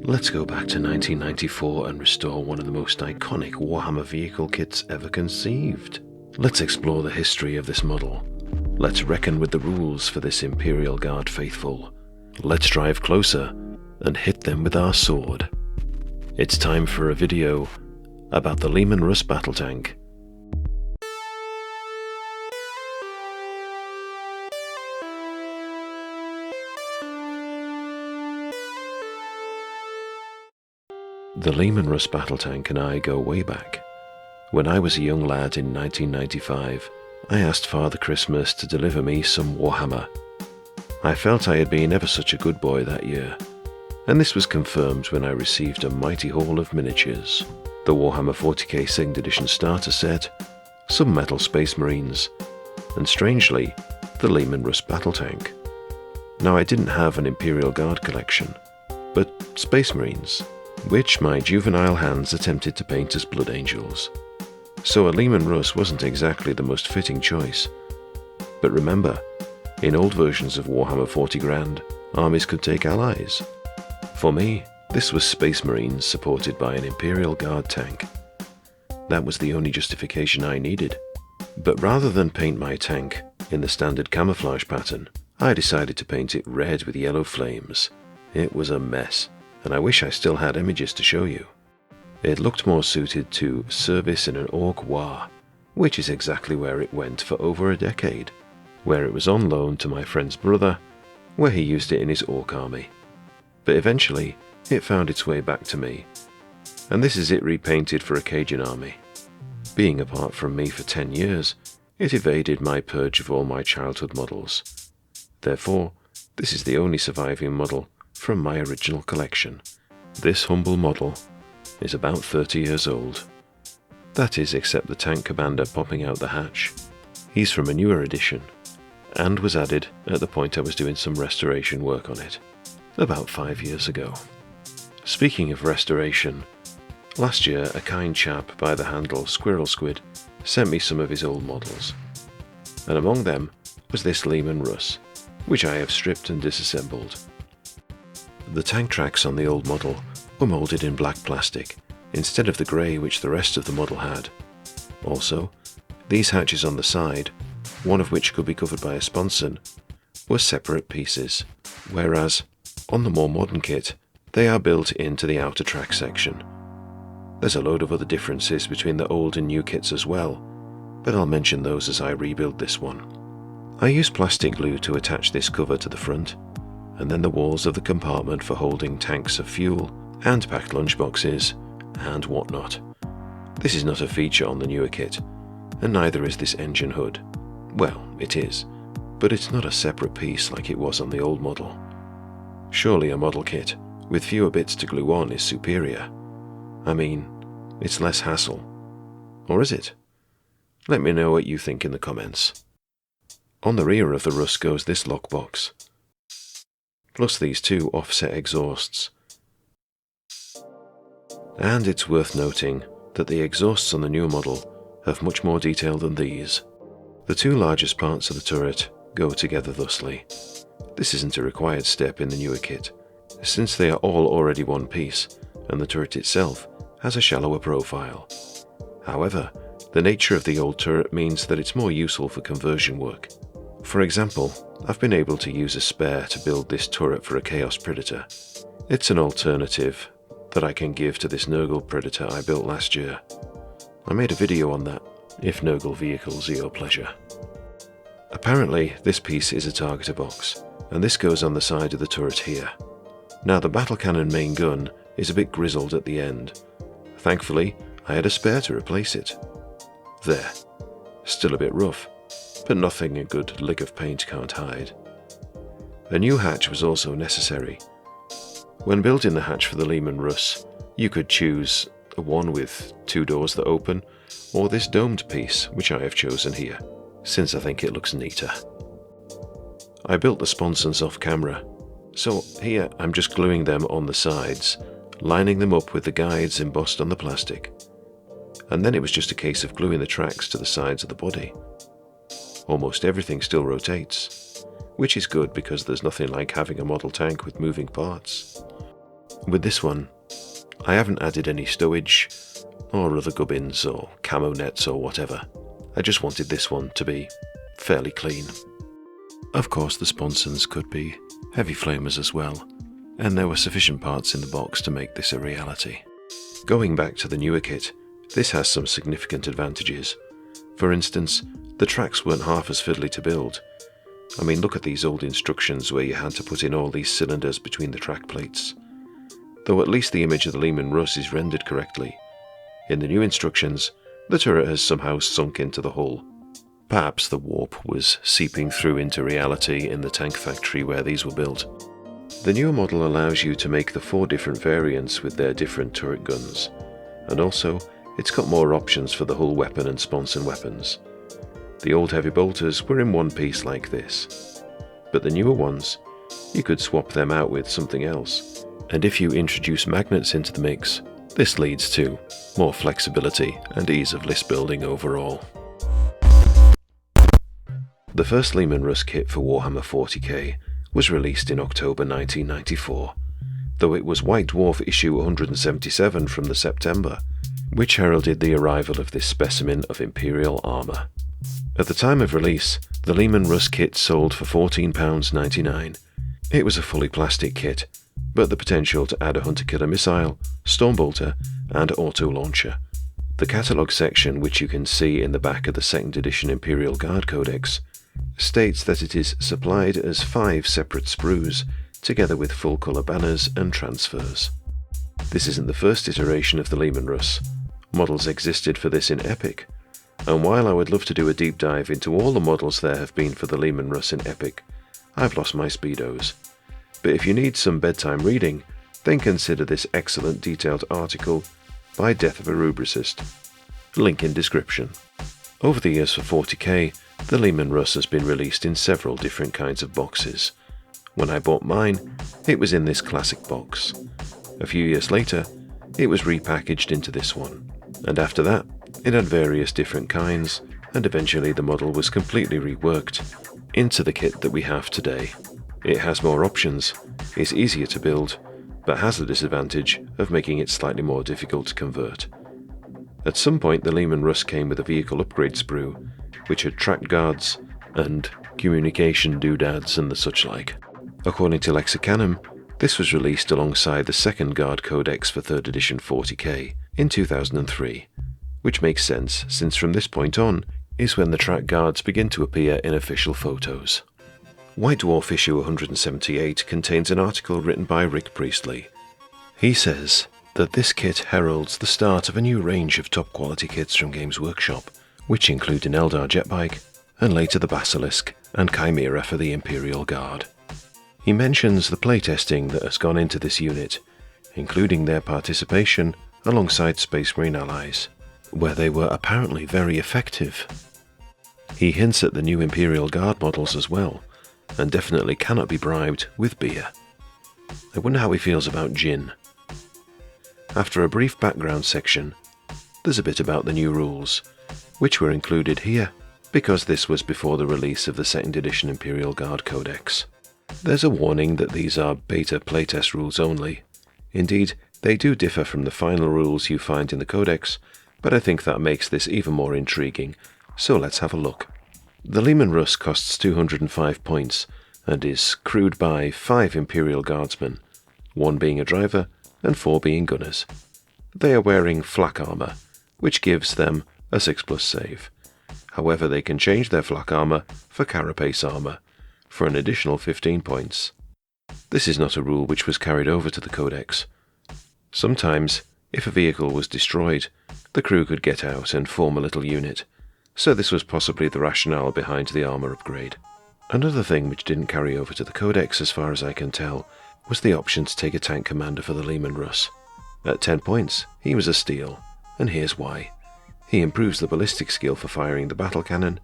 Let's go back to 1994 and restore one of the most iconic Warhammer vehicle kits ever conceived. Let's explore the history of this model. Let's reckon with the rules for this Imperial Guard faithful. Let's drive closer and hit them with our sword. It's time for a video about the Leman Russ Battle Tank. The Leman Russ Battle Tank and I go way back. When I was a young lad in 1995, I asked Father Christmas to deliver me some Warhammer. I felt I had been ever such a good boy that year, and this was confirmed when I received a mighty haul of miniatures. The Warhammer 40k 2nd edition starter set, some metal Space Marines, and strangely, the Leman Russ Battle Tank. Now I didn't have an Imperial Guard collection, but Space Marines, which my juvenile hands attempted to paint as Blood Angels. So a Leman Russ wasn't exactly the most fitting choice. But remember, in old versions of Warhammer 40 Grand, armies could take allies. For me, this was Space Marines supported by an Imperial Guard tank. That was the only justification I needed. But rather than paint my tank in the standard camouflage pattern, I decided to paint it red with yellow flames. It was a mess, and I wish I still had images to show you. It looked more suited to service in an Orc war, which is exactly where it went for over a decade, where it was on loan to my friend's brother, where he used it in his Orc army. But eventually, it found its way back to me, and this is it repainted for a Cajun army. Being apart from me for 10 years, it evaded my purge of all my childhood models. Therefore, this is the only surviving model from my original collection. This humble model is about 30 years old. That is, except the tank commander popping out the hatch. He's from a newer edition, and was added at the point I was doing some restoration work on it, about 5 years ago. Speaking of restoration, last year a kind chap by the handle squirrelsquid sent me some of his old models, and among them was this Leman Russ, which I have stripped and disassembled. The tank tracks on the old model were moulded in black plastic, instead of the grey which the rest of the model had. Also, these hatches on the side, one of which could be covered by a sponson, were separate pieces, whereas, on the more modern kit, they are built into the outer track section. There's a load of other differences between the old and new kits as well, but I'll mention those as I rebuild this one. I used plastic glue to attach this cover to the front, and then the walls of the compartment for holding tanks of fuel and packed lunchboxes and whatnot. This is not a feature on the newer kit, and neither is this engine hood. Well, it is, but it's not a separate piece like it was on the old model. Surely a model kit with fewer bits to glue on is superior. I mean, it's less hassle. Or is it? Let me know what you think in the comments. On the rear of the Russ goes this lockbox, plus these two offset exhausts. And it's worth noting that the exhausts on the newer model have much more detail than these. The two largest parts of the turret go together thusly. This isn't a required step in the newer kit, since they are all already one piece, and the turret itself has a shallower profile. However, the nature of the old turret means that it's more useful for conversion work. For example, I've been able to use a spare to build this turret for a Chaos Predator. It's an alternative that I can give to this Nurgle Predator I built last year. I made a video on that, if Nurgle vehicles are your pleasure. Apparently, this piece is a targeter box, and this goes on the side of the turret here. Now the battle cannon main gun is a bit grizzled at the end. Thankfully, I had a spare to replace it. There. Still a bit rough, but nothing a good lick of paint can't hide. A new hatch was also necessary. When building the hatch for the Leman Russ, you could choose a one with 2 doors that open, or this domed piece, which I have chosen here, since I think it looks neater. I built the sponsons off camera, so here I'm just gluing them on the sides, lining them up with the guides embossed on the plastic. And then it was just a case of gluing the tracks to the sides of the body. Almost everything still rotates, which is good because there's nothing like having a model tank with moving parts. With this one, I haven't added any stowage or other gubbins or camo nets or whatever. I just wanted this one to be fairly clean. Of course, the sponsons could be heavy flamers as well, and there were sufficient parts in the box to make this a reality. Going back to the newer kit, this has some significant advantages. For instance, the tracks weren't half as fiddly to build. I mean, look at these old instructions where you had to put in all these cylinders between the track plates. Though at least the image of the Leman Russ is rendered correctly. In the new instructions, the turret has somehow sunk into the hull. Perhaps the warp was seeping through into reality in the tank factory where these were built. The newer model allows you to make the 4 different variants with their different turret guns, and also it's got more options for the hull weapon and sponson weapons. The old heavy bolters were in one piece like this, but the newer ones, you could swap them out with something else. And if you introduce magnets into the mix, this leads to more flexibility and ease of list building overall. The first Leman Russ kit for Warhammer 40k was released in October 1994, though it was White Dwarf issue 177 from the September, which heralded the arrival of this specimen of Imperial armour. At the time of release, the Leman Russ kit sold for £14.99. It was a fully plastic kit, but the potential to add a hunter-killer missile, stormbolter, and auto-launcher. The catalogue section, which you can see in the back of the 2nd edition Imperial Guard Codex, states that it is supplied as 5 separate sprues, together with full-colour banners and transfers. This isn't the first iteration of the Leman Russ. Models existed for this in Epic, and while I would love to do a deep dive into all the models there have been for the Leman Russ in Epic, I've lost my speedos. But if you need some bedtime reading, then consider this excellent detailed article by Death of a Rubricist. Link in description. Over the years for 40k, the Leman Russ has been released in several different kinds of boxes. When I bought mine, it was in this classic box. A few years later, it was repackaged into this one, and after that, it had various different kinds, and eventually the model was completely reworked into the kit that we have today. It has more options, is easier to build, but has the disadvantage of making it slightly more difficult to convert. At some point, the Leman Russ came with a vehicle upgrade sprue, which had track guards and communication doodads and the such like. According to Lexicanum, this was released alongside the 2nd Guard Codex for 3rd edition 40k in 2003, which makes sense since from this point on is when the track guards begin to appear in official photos. White Dwarf issue 178 contains an article written by Rick Priestley. He says that this kit heralds the start of a new range of top quality kits from Games Workshop, which include an Eldar jetbike, and later the Basilisk and Chimera for the Imperial Guard. He mentions the playtesting that has gone into this unit, including their participation alongside Space Marine allies, where they were apparently very effective. He hints at the new Imperial Guard models as well, and definitely cannot be bribed with beer. I wonder how he feels about gin. After a brief background section, there's a bit about the new rules, which were included here because this was before the release of the 2nd edition Imperial Guard Codex. There's a warning that these are beta playtest rules only. Indeed, they do differ from the final rules you find in the Codex, but I think that makes this even more intriguing, so let's have a look. The Leman Russ costs 205 points and is crewed by 5 Imperial Guardsmen, 1 being a driver and 4 being gunners. They are wearing flak armour, which gives them a 6+ save. However, they can change their flak armour for carapace armour, for an additional 15 points. This is not a rule which was carried over to the Codex. Sometimes, if a vehicle was destroyed, the crew could get out and form a little unit, so this was possibly the rationale behind the armour upgrade. Another thing which didn't carry over to the Codex as far as I can tell was the option to take a tank commander for the Leman Russ. At 10 points, he was a steal, and here's why. He improves the ballistic skill for firing the battle cannon,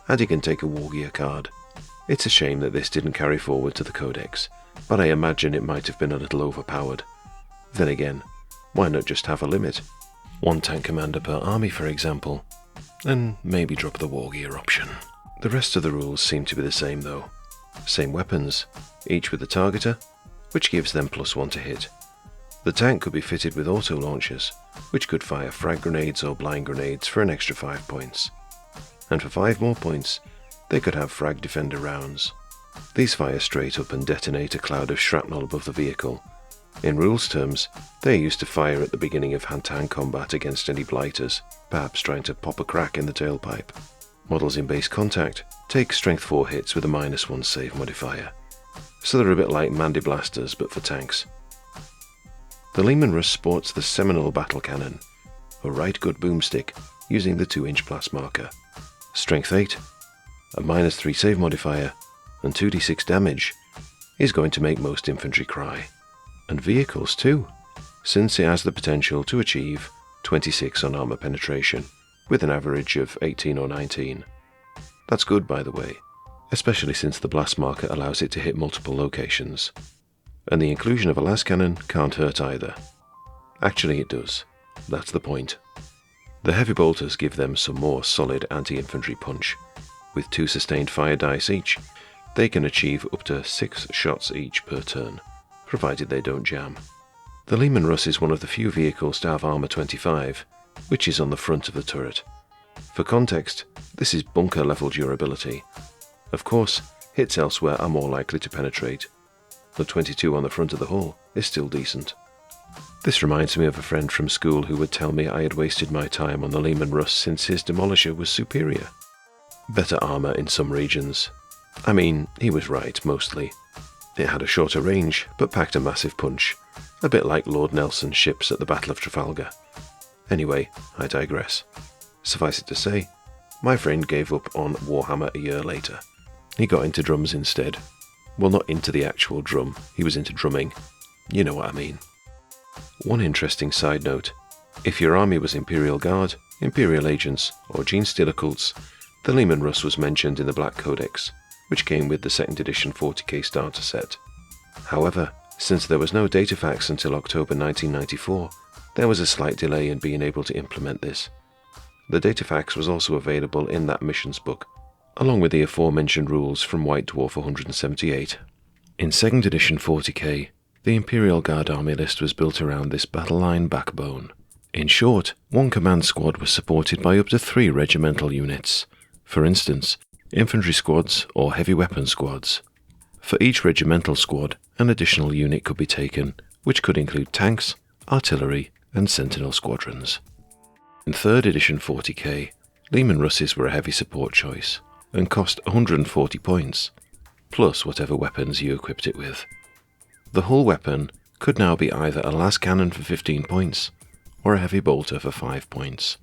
and he can take a war gear card. It's a shame that this didn't carry forward to the Codex, but I imagine it might have been a little overpowered. Then again, why not just have a limit? 1 tank commander per army, for example, and maybe drop the war gear option. The rest of the rules seem to be the same though. Same weapons, each with a targeter, which gives them +1 to hit. The tank could be fitted with auto launchers, which could fire frag grenades or blind grenades for an extra 5 points. And for 5 more points, they could have frag defender rounds. These fire straight up and detonate a cloud of shrapnel above the vehicle. In rules terms, they are used to fire at the beginning of hand-to-hand combat against any blighters, perhaps trying to pop a crack in the tailpipe. Models in base contact take strength 4 hits with a -1 save modifier, so they're a bit like Mandy blasters but for tanks. The Leman Russ sports the Seminole Battle Cannon, a right good boomstick using the 2-inch blast marker. Strength 8, a -3 save modifier, and 2d6 damage is going to make most infantry cry. And vehicles too, since it has the potential to achieve 26 on armor penetration, with an average of 18 or 19. That's good, by the way, especially since the blast marker allows it to hit multiple locations. And the inclusion of a las cannon can't hurt either. Actually it does, that's the point. The heavy bolters give them some more solid anti-infantry punch. With 2 sustained fire dice each, they can achieve up to 6 shots each per turn, provided they don't jam. The Leman Russ is one of the few vehicles to have armor 25, which is on the front of the turret. For context, this is bunker level durability. Of course, hits elsewhere are more likely to penetrate. The 22 on the front of the hull is still decent. This reminds me of a friend from school who would tell me I had wasted my time on the Leman Russ since his demolisher was superior. Better armor in some regions. I mean, he was right, mostly. It had a shorter range, but packed a massive punch, a bit like Lord Nelson's ships at the Battle of Trafalgar. Anyway, I digress. Suffice it to say, my friend gave up on Warhammer a year later. He got into drums instead. Well, not into the actual drum, he was into drumming. You know what I mean. One interesting side note, if your army was Imperial Guard, Imperial Agents, or Gene Stealer cults, the Leman Russ was mentioned in the Black Codex, which came with the 2nd edition 40k starter set. However, since there was no datafax until October 1994, there was a slight delay in being able to implement this. The datafax was also available in that missions book, along with the aforementioned rules from White Dwarf 178. In 2nd edition 40k, the Imperial Guard army list was built around this battle line backbone. In short, one command squad was supported by up to 3 regimental units. For instance, infantry squads or heavy weapon squads. For each regimental squad, an additional unit could be taken, which could include tanks, artillery, and sentinel squadrons. In 3rd edition 40k, Leman Russes were a heavy support choice, and cost 140 points, plus whatever weapons you equipped it with. The hull weapon could now be either a las cannon for 15 points, or a heavy bolter for 5 points.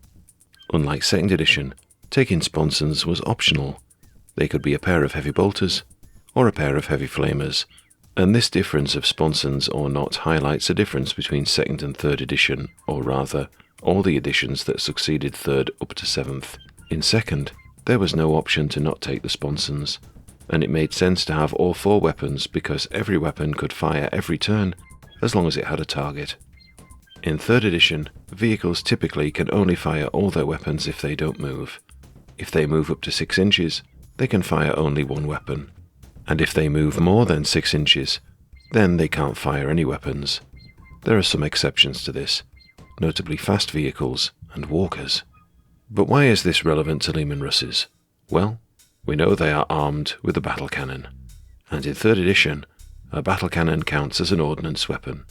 Unlike 2nd edition, taking sponsons was optional. They could be a pair of heavy bolters, or a pair of heavy flamers, and this difference of sponsons or not highlights a difference between 2nd and 3rd edition, or rather, all the editions that succeeded 3rd up to 7th. In 2nd, there was no option to not take the sponsons, and it made sense to have all 4 weapons because every weapon could fire every turn as long as it had a target. In 3rd edition, vehicles typically can only fire all their weapons if they don't move. If they move up to 6 inches, they can fire only 1 weapon, and if they move more than 6 inches, then they can't fire any weapons. There are some exceptions to this, notably fast vehicles and walkers. But why is this relevant to Leman Russes? Well, we know they are armed with a battle cannon, and in 3rd edition, a battle cannon counts as an ordnance weapon.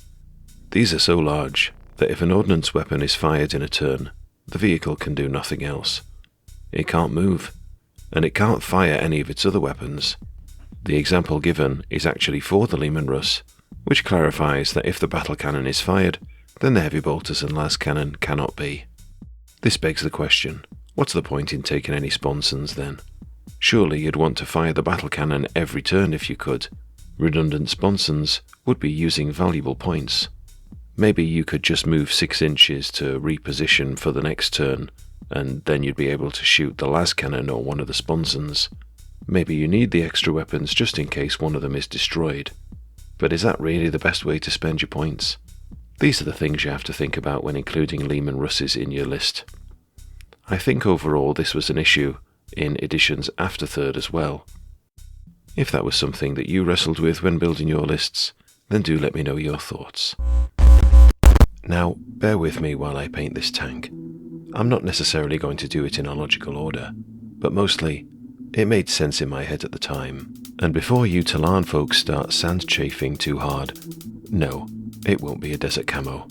These are so large that if an ordnance weapon is fired in a turn, the vehicle can do nothing else. It can't move, and it can't fire any of its other weapons. The example given is actually for the Leman Russ, which clarifies that if the battle cannon is fired, then the heavy bolters and las cannon cannot be. This begs the question, what's the point in taking any sponsons then? Surely you'd want to fire the battle cannon every turn if you could. Redundant sponsons would be using valuable points. Maybe you could just move 6 inches to reposition for the next turn, and then you'd be able to shoot the las cannon or one of the sponsons. Maybe you need the extra weapons just in case one of them is destroyed. But is that really the best way to spend your points? These are the things you have to think about when including Leman Russes in your list. I think overall this was an issue in editions after 3rd as well. If that was something that you wrestled with when building your lists, then do let me know your thoughts. Now, bear with me while I paint this tank. I'm not necessarily going to do it in a logical order, but mostly, it made sense in my head at the time. And before you Talan folks start sand chafing too hard, no, it won't be a desert camo.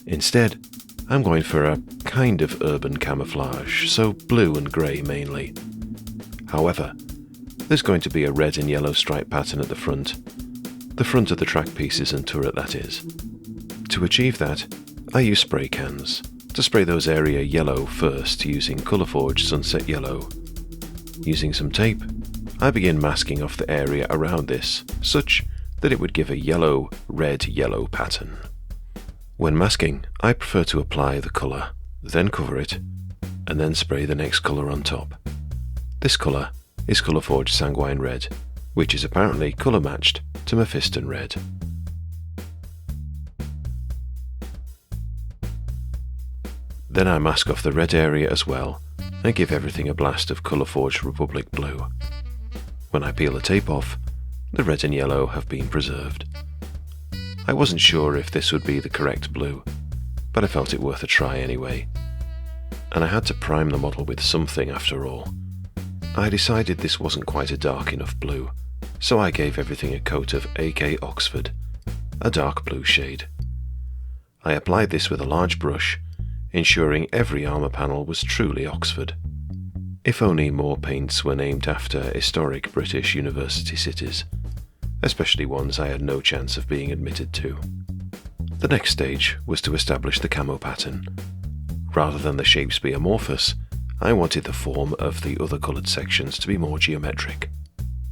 Instead, I'm going for a kind of urban camouflage, so blue and grey mainly. However, there's going to be a red and yellow stripe pattern at the front of the track pieces and turret, that is. To achieve that, I use spray cans to spray those area yellow first using Colourforge Sunset Yellow. Using some tape, I begin masking off the area around this, such that it would give a yellow, red, yellow pattern. When masking, I prefer to apply the colour, then cover it, and then spray the next colour on top. This colour is Colourforge Sanguine Red, which is apparently colour matched to Mephiston Red. Then I mask off the red area as well, and give everything a blast of Colourforge Republic Blue. When I peel the tape off, the red and yellow have been preserved. I wasn't sure if this would be the correct blue, but I felt it worth a try anyway. And I had to prime the model with something after all. I decided this wasn't quite a dark enough blue, so I gave everything a coat of AK Oxford, a dark blue shade. I applied this with a large brush, ensuring every armour panel was truly Oxford. If only more paints were named after historic British university cities, especially ones I had no chance of being admitted to. The next stage was to establish the camo pattern. Rather than the shapes be amorphous, I wanted the form of the other coloured sections to be more geometric.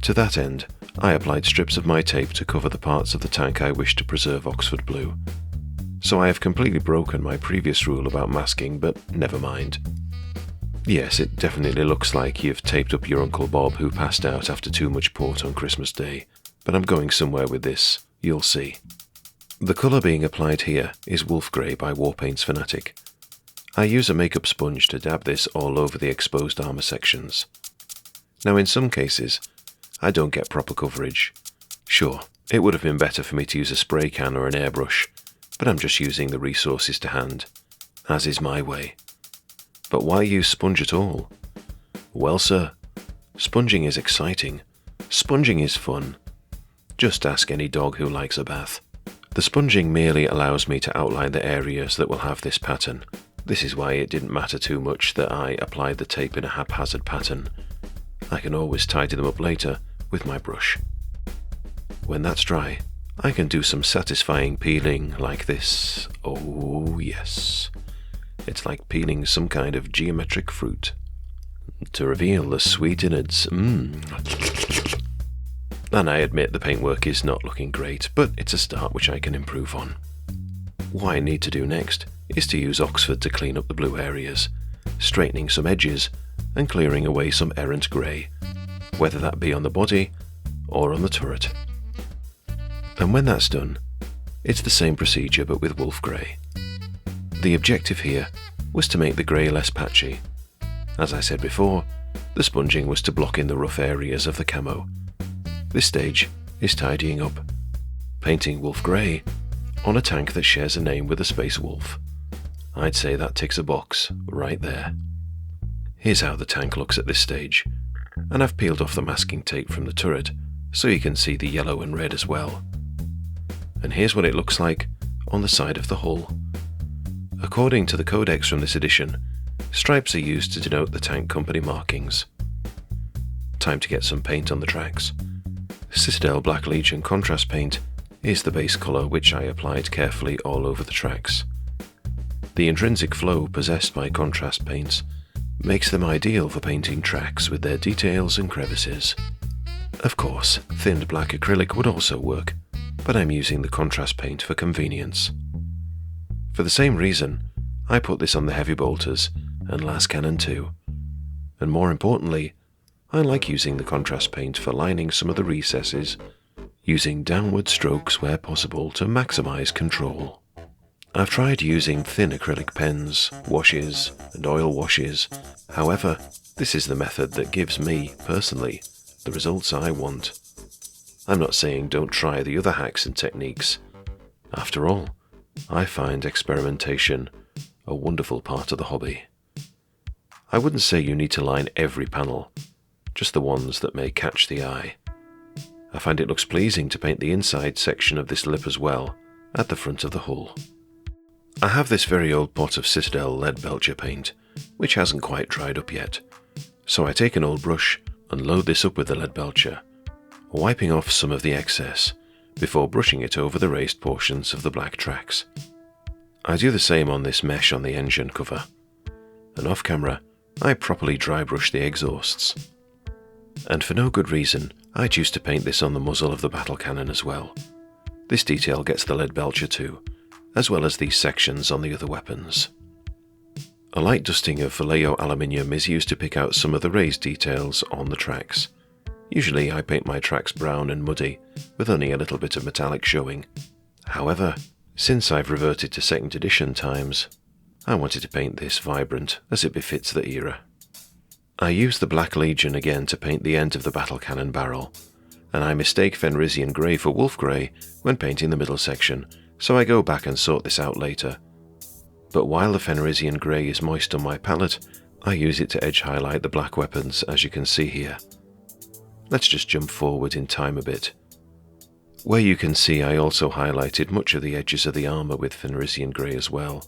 To that end, I applied strips of my tape to cover the parts of the tank I wished to preserve Oxford blue. So I have completely broken my previous rule about masking, but never mind. Yes, it definitely looks like you've taped up your Uncle Bob who passed out after too much port on Christmas Day, but I'm going somewhere with this, you'll see. The colour being applied here is Wolf Grey by Warpaints Fanatic. I use a makeup sponge to dab this all over the exposed armour sections. Now in some cases, I don't get proper coverage. Sure, it would have been better for me to use a spray can or an airbrush, but I'm just using the resources to hand, as is my way. But why use sponge at all? Well, sir, sponging is exciting. Sponging is fun. Just ask any dog who likes a bath. The sponging merely allows me to outline the areas that will have this pattern. This is why it didn't matter too much that I applied the tape in a haphazard pattern. I can always tidy them up later with my brush. When that's dry, I can do some satisfying peeling like this. Oh yes. It's like peeling some kind of geometric fruit. To reveal the sweet innards. And I admit the paintwork is not looking great, but it's a start which I can improve on. What I need to do next is to use Oxford to clean up the blue areas, straightening some edges and clearing away some errant grey, whether that be on the body or on the turret. And when that's done, it's the same procedure but with Wolf Grey. The objective here was to make the grey less patchy. As I said before, the sponging was to block in the rough areas of the camo. This stage is tidying up, painting Wolf Grey on a tank that shares a name with a space wolf. I'd say that ticks a box right there. Here's how the tank looks at this stage, and I've peeled off the masking tape from the turret so you can see the yellow and red as well. And here's what it looks like on the side of the hull. According to the codex from this edition, stripes are used to denote the tank company markings. Time to get some paint on the tracks. Citadel Black Legion contrast paint is the base colour which I applied carefully all over the tracks. The intrinsic flow possessed by contrast paints makes them ideal for painting tracks with their details and crevices. Of course, thinned black acrylic would also work, but I'm using the contrast paint for convenience. For the same reason, I put this on the heavy bolters and las cannon too. And more importantly, I like using the contrast paint for lining some of the recesses, using downward strokes where possible to maximize control. I've tried using thin acrylic pens, washes, and oil washes. However, this is the method that gives me, personally, the results I want. I'm not saying don't try the other hacks and techniques. After all, I find experimentation a wonderful part of the hobby. I wouldn't say you need to line every panel, just the ones that may catch the eye. I find it looks pleasing to paint the inside section of this lip as well, at the front of the hull. I have this very old pot of Citadel lead belcher paint, which hasn't quite dried up yet, so I take an old brush and load this up with the lead belcher, wiping off some of the excess before brushing it over the raised portions of the black tracks. I do the same on this mesh on the engine cover, and off camera I properly dry brush the exhausts. And for no good reason, I choose to paint this on the muzzle of the battle cannon as well. This detail gets the lead belcher too, as well as these sections on the other weapons. A light dusting of Vallejo aluminium is used to pick out some of the raised details on the tracks. Usually I paint my tracks brown and muddy, with only a little bit of metallic showing. However, since I've reverted to 2nd edition times, I wanted to paint this vibrant as it befits the era. I use the Black Legion again to paint the end of the battle cannon barrel, and I mistake Fenrisian Grey for Wolf Grey when painting the middle section, so I go back and sort this out later. But while the Fenrisian Grey is moist on my palette, I use it to edge highlight the black weapons, as you can see here. Let's just jump forward in time a bit. Where you can see I also highlighted much of the edges of the armour with Fenrisian Grey as well.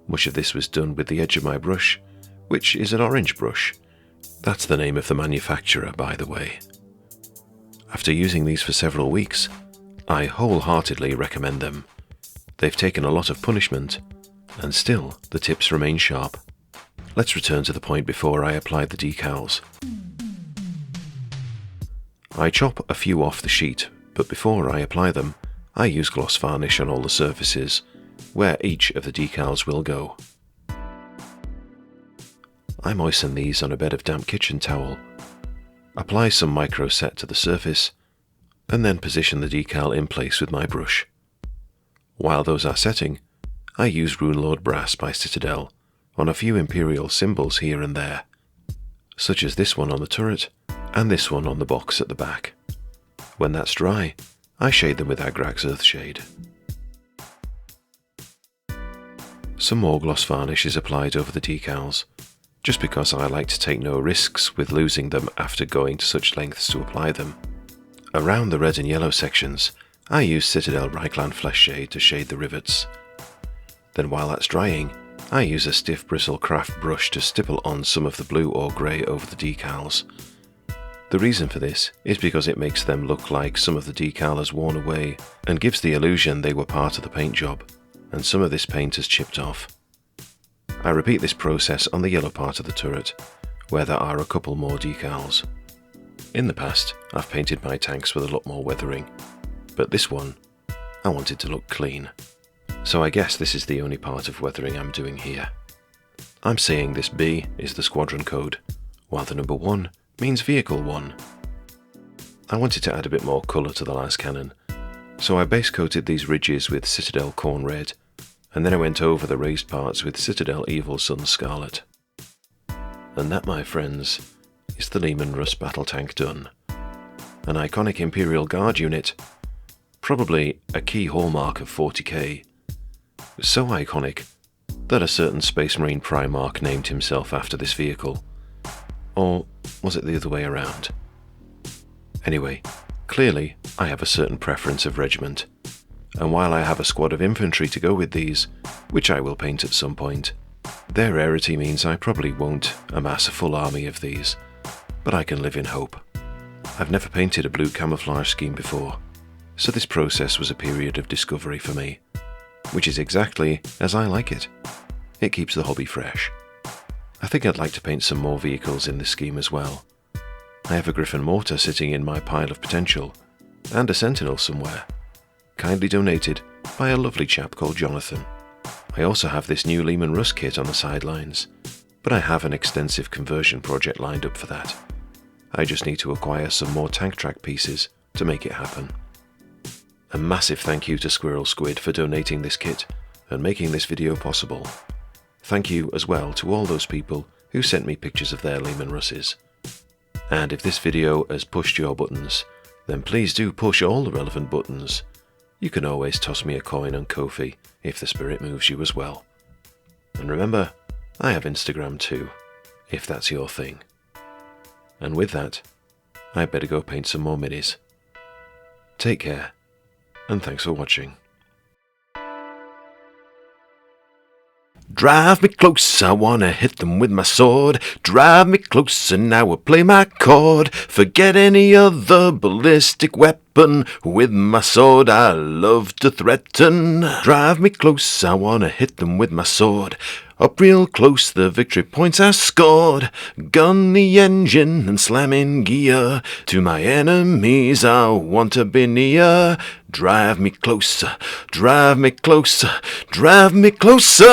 Much of this was done with the edge of my brush, which is an orange brush. That's the name of the manufacturer, by the way. After using these for several weeks, I wholeheartedly recommend them. They've taken a lot of punishment, and still the tips remain sharp. Let's return to the point before I apply the decals. I chop a few off the sheet, but before I apply them, I use gloss varnish on all the surfaces, where each of the decals will go. I moisten these on a bed of damp kitchen towel, apply some micro set to the surface, and then position the decal in place with my brush. While those are setting, I use Runelord Brass by Citadel on a few Imperial symbols here and there, such as this one on the turret and this one on the box at the back. When that's dry, I shade them with Agrax Earthshade. Some more gloss varnish is applied over the decals, just because I like to take no risks with losing them after going to such lengths to apply them. Around the red and yellow sections, I use Citadel Reichland Flesh Shade to shade the rivets. Then while that's drying, I use a stiff bristle craft brush to stipple on some of the blue or grey over the decals. The reason for this is because it makes them look like some of the decal has worn away and gives the illusion they were part of the paint job, and some of this paint has chipped off. I repeat this process on the yellow part of the turret, where there are a couple more decals. In the past, I've painted my tanks with a lot more weathering, but this one, I wanted to look clean. So I guess this is the only part of weathering I'm doing here. I'm saying this B is the squadron code, while the number 1 means vehicle 1. I wanted to add a bit more colour to the last cannon, so I base coated these ridges with Citadel Corn Red, and then I went over the raised parts with Citadel Evil Sun Scarlet. And that, my friends, is the Leman Russ Battle Tank done. An iconic Imperial Guard unit, probably a key hallmark of 40k. So iconic that a certain Space Marine Primarch named himself after this vehicle. Or was it the other way around? Anyway, clearly I have a certain preference of regiment, and while I have a squad of infantry to go with these, which I will paint at some point, their rarity means I probably won't amass a full army of these, but I can live in hope. I've never painted a blue camouflage scheme before, so this process was a period of discovery for me, which is exactly as I like it. It keeps the hobby fresh. I think I'd like to paint some more vehicles in this scheme as well. I have a Griffin mortar sitting in my pile of potential, and a Sentinel somewhere, kindly donated by a lovely chap called Jonathan. I also have this new Leman Russ kit on the sidelines, but I have an extensive conversion project lined up for that. I just need to acquire some more tank track pieces to make it happen. A massive thank you to squirrelsquid for donating this kit and making this video possible. Thank you as well to all those people who sent me pictures of their Leman Russes. And if this video has pushed your buttons, then please do push all the relevant buttons. you can always toss me a coin on Ko-fi if the spirit moves you as well. And remember, I have Instagram too, if that's your thing. And with that, I better go paint some more minis. Take care, and thanks for watching. Drive me close, I wanna hit them with my sword. Drive me close and I will play my chord. Forget any other ballistic weapon. With my sword I love to threaten. Drive me close, I wanna hit them with my sword. Up real close, the victory points are scored. Gun the engine and slam in gear. To my enemies I want to be near. Drive me closer, drive me closer, drive me closer.